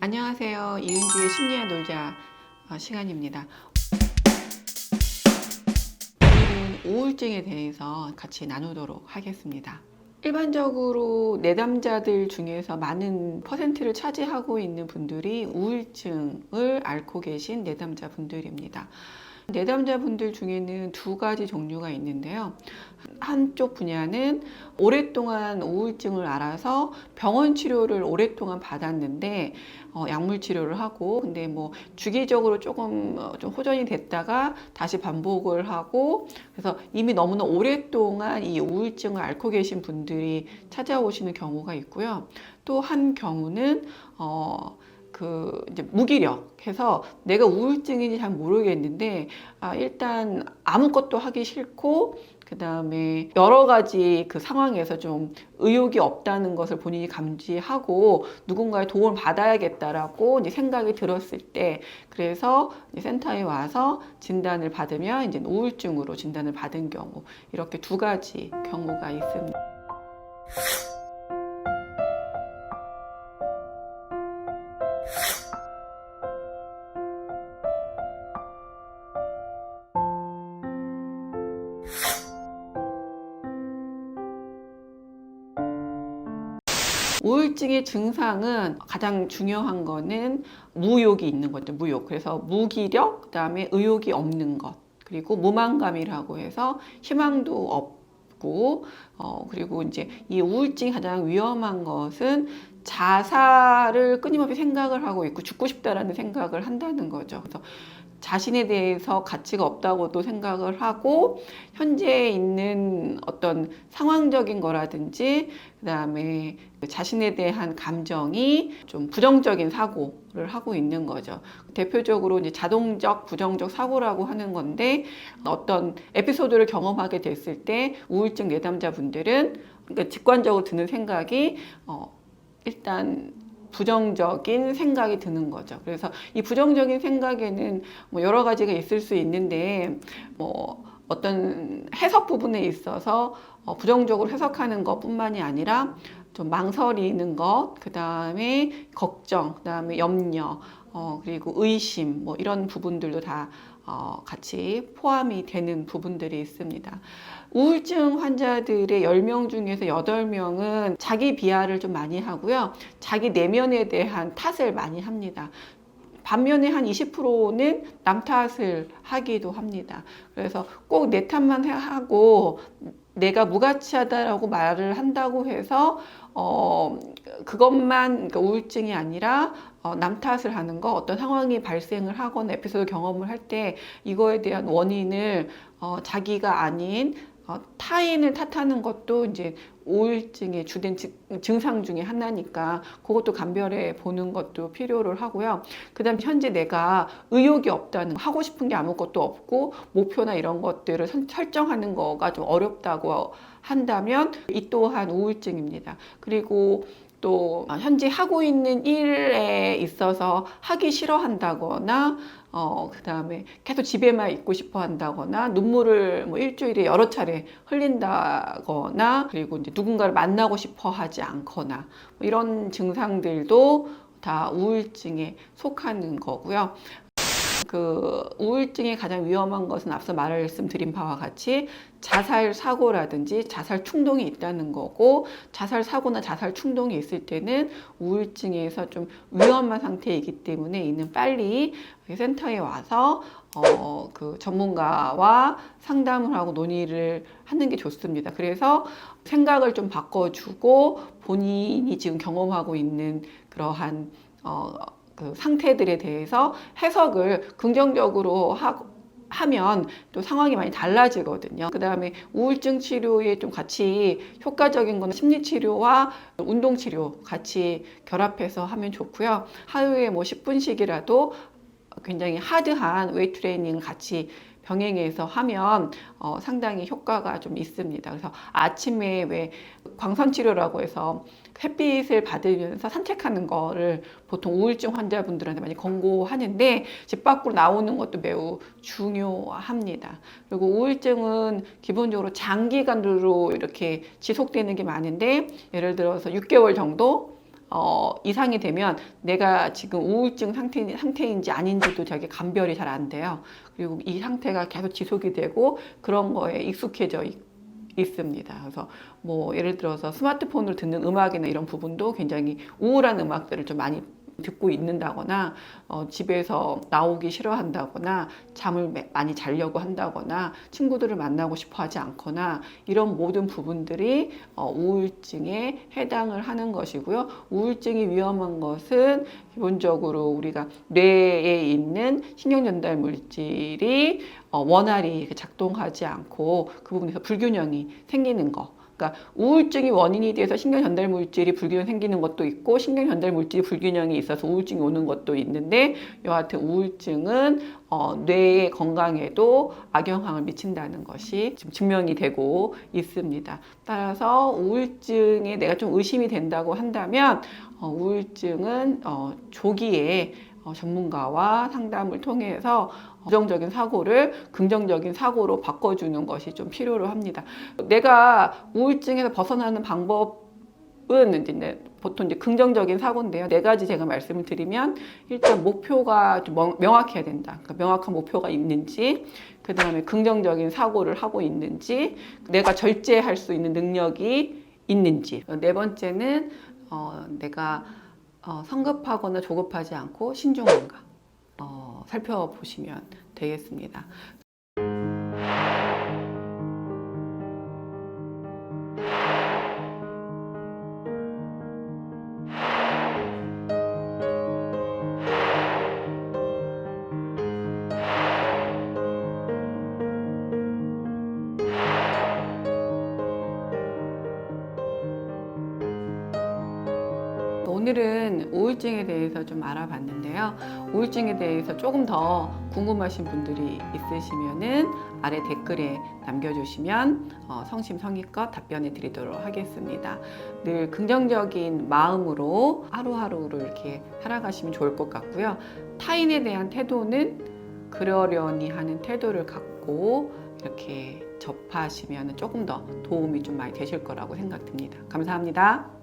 안녕하세요. 이은주의 심리와 놀자 시간입니다. 오늘은 우울증에 대해서 같이 나누도록 하겠습니다. 일반적으로 내담자들 중에서 많은 퍼센트를 차지하고 있는 분들이 우울증을 앓고 계신 내담자 분들입니다. 내담자분들 중에는 두 가지 종류가 있는데요. 한쪽 분야는 오랫동안 우울증을 앓아서 병원 치료를 오랫동안 받았는데 약물 치료를 하고 근데 뭐 주기적으로 조금 좀 호전이 됐다가 다시 반복을 하고 그래서 이미 너무나 오랫동안 이 우울증을 앓고 계신 분들이 찾아오시는 경우가 있고요. 또 한 경우는 이제 무기력해서 내가 우울증인지 잘 모르겠는데 일단 아무것도 하기 싫고 그 다음에 여러 가지 그 상황에서 좀 의욕이 없다는 것을 본인이 감지하고 누군가의 도움을 받아야겠다라고 이제 생각이 들었을 때 그래서 이제 센터에 와서 진단을 받으면 이제 우울증으로 진단을 받은 경우 이렇게 두 가지 경우가 있습니다. 우울증의 증상은 가장 중요한 거는 무욕이 있는 거죠. 무욕. 그래서 무기력, 그다음에 의욕이 없는 것. 그리고 무망감이라고 해서 희망도 없고 그리고 이제 이 우울증이 가장 위험한 것은 자살을 끊임없이 생각을 하고 있고 죽고 싶다라는 생각을 한다는 거죠. 그래서 자신에 대해서 가치가 없다고도 생각을 하고 현재 있는 어떤 상황적인 거라든지 그다음에 자신에 대한 감정이 좀 부정적인 사고를 하고 있는 거죠. 대표적으로 이제 자동적 부정적 사고라고 하는 건데 어떤 에피소드를 경험하게 됐을 때 우울증 내담자분들은 그러니까 직관적으로 드는 생각이 일단 부정적인 생각이 드는 거죠. 그래서 이 부정적인 생각에는 뭐 여러 가지가 있을 수 있는데 뭐 어떤 해석 부분에 있어서 부정적으로 해석하는 것뿐만이 아니라 좀 망설이는 것, 그 다음에 걱정, 그 다음에 염려, 그리고 의심, 뭐 이런 부분들도 다 같이 포함이 되는 부분들이 있습니다. 우울증 환자들의 10명 중에서 8명은 자기 비하를 좀 많이 하고요. 자기 내면에 대한 탓을 많이 합니다. 반면에 한 20%는 남 탓을 하기도 합니다. 그래서 꼭 내 탓만 하고 내가 무가치하다라고 말을 한다고 해서 그것만 그러니까 우울증이 아니라 남 탓을 하는 거 어떤 상황이 발생을 하거나 에피소드 경험을 할 때 이거에 대한 원인을 자기가 아닌 타인을 탓하는 것도 이제 우울증의 주된 증상 중에 하나니까 그것도 감별해 보는 것도 필요를 하고요. 그 다음 현재 내가 의욕이 없다는 하고 싶은 게 아무것도 없고 목표나 이런 것들을 설정하는 거가 좀 어렵다고 한다면 이 또한 우울증입니다. 그리고 또 현재 하고 있는 일에 있어서 하기 싫어한다거나 그 다음에 계속 집에만 있고 싶어 한다거나 눈물을 뭐 일주일에 여러 차례 흘린다거나 그리고 이제 누군가를 만나고 싶어 하지 않거나 뭐 이런 증상들도 다 우울증에 속하는 거고요. 그 우울증의 가장 위험한 것은 앞서 말씀드린 바와 같이 자살 사고라든지 자살 충동이 있다는 거고 자살 사고나 자살 충동이 있을 때는 우울증에서 좀 위험한 상태이기 때문에 이는 빨리 센터에 와서 그 전문가와 상담을 하고 논의를 하는 게 좋습니다. 그래서 생각을 좀 바꿔주고 본인이 지금 경험하고 있는 그러한 그 상태들에 대해서 해석을 긍정적으로 하면 또 상황이 많이 달라지거든요. 그 다음에 우울증 치료에 좀 같이 효과적인 건 심리치료와 운동치료 같이 결합해서 하면 좋고요. 하루에 뭐 10분씩이라도 굉장히 하드한 웨이트 트레이닝 같이 병행해서 하면 상당히 효과가 좀 있습니다. 그래서 아침에 왜 광선치료라고 해서 햇빛을 받으면서 산책하는 거를 보통 우울증 환자분들한테 많이 권고하는데 집 밖으로 나오는 것도 매우 중요합니다. 그리고 우울증은 기본적으로 장기간으로 이렇게 지속되는 게 많은데 예를 들어서 6개월 정도 이상이 되면 내가 지금 우울증 상태인지 아닌지도 되게 감별이 잘 안 돼요. 그리고 이 상태가 계속 지속이 되고 그런 거에 익숙해져 있습니다. 그래서 뭐 예를 들어서 스마트폰으로 듣는 음악이나 이런 부분도 굉장히 우울한 음악들을 좀 많이 듣고 있는다거나 집에서 나오기 싫어한다거나 잠을 많이 자려고 한다거나 친구들을 만나고 싶어 하지 않거나 이런 모든 부분들이 우울증에 해당을 하는 것이고요. 우울증이 위험한 것은 기본적으로 우리가 뇌에 있는 신경전달 물질이 원활히 작동하지 않고 그 부분에서 불균형이 생기는 거. 그러니까 우울증이 원인이 돼서 신경전달 물질이 불균형 생기는 것도 있고 신경전달 물질이 불균형이 있어서 우울증이 오는 것도 있는데 여하튼 우울증은 뇌의 건강에도 악영향을 미친다는 것이 지금 증명이 되고 있습니다. 따라서 우울증에 내가 좀 의심이 된다고 한다면 우울증은 조기에 전문가와 상담을 통해서 부정적인 사고를 긍정적인 사고로 바꿔주는 것이 좀 필요로 합니다. 내가 우울증에서 벗어나는 방법은 이제 보통 이제 긍정적인 사고인데요. 4가지 제가 말씀을 드리면 일단 목표가 좀 명확해야 된다. 그러니까 명확한 목표가 있는지, 그 다음에 긍정적인 사고를 하고 있는지, 내가 절제할 수 있는 능력이 있는지. 4번째는 내가 성급하거나 조급하지 않고 신중한가 살펴보시면 되겠습니다. 오늘은 우울증에 대해서 좀 알아봤는데요. 우울증에 대해서 조금 더 궁금하신 분들이 있으시면은 아래 댓글에 남겨주시면 성심성의껏 답변해 드리도록 하겠습니다. 늘 긍정적인 마음으로 하루하루를 이렇게 살아가시면 좋을 것 같고요. 타인에 대한 태도는 그러려니 하는 태도를 갖고 이렇게 접하시면 조금 더 도움이 좀 많이 되실 거라고 생각됩니다. 감사합니다.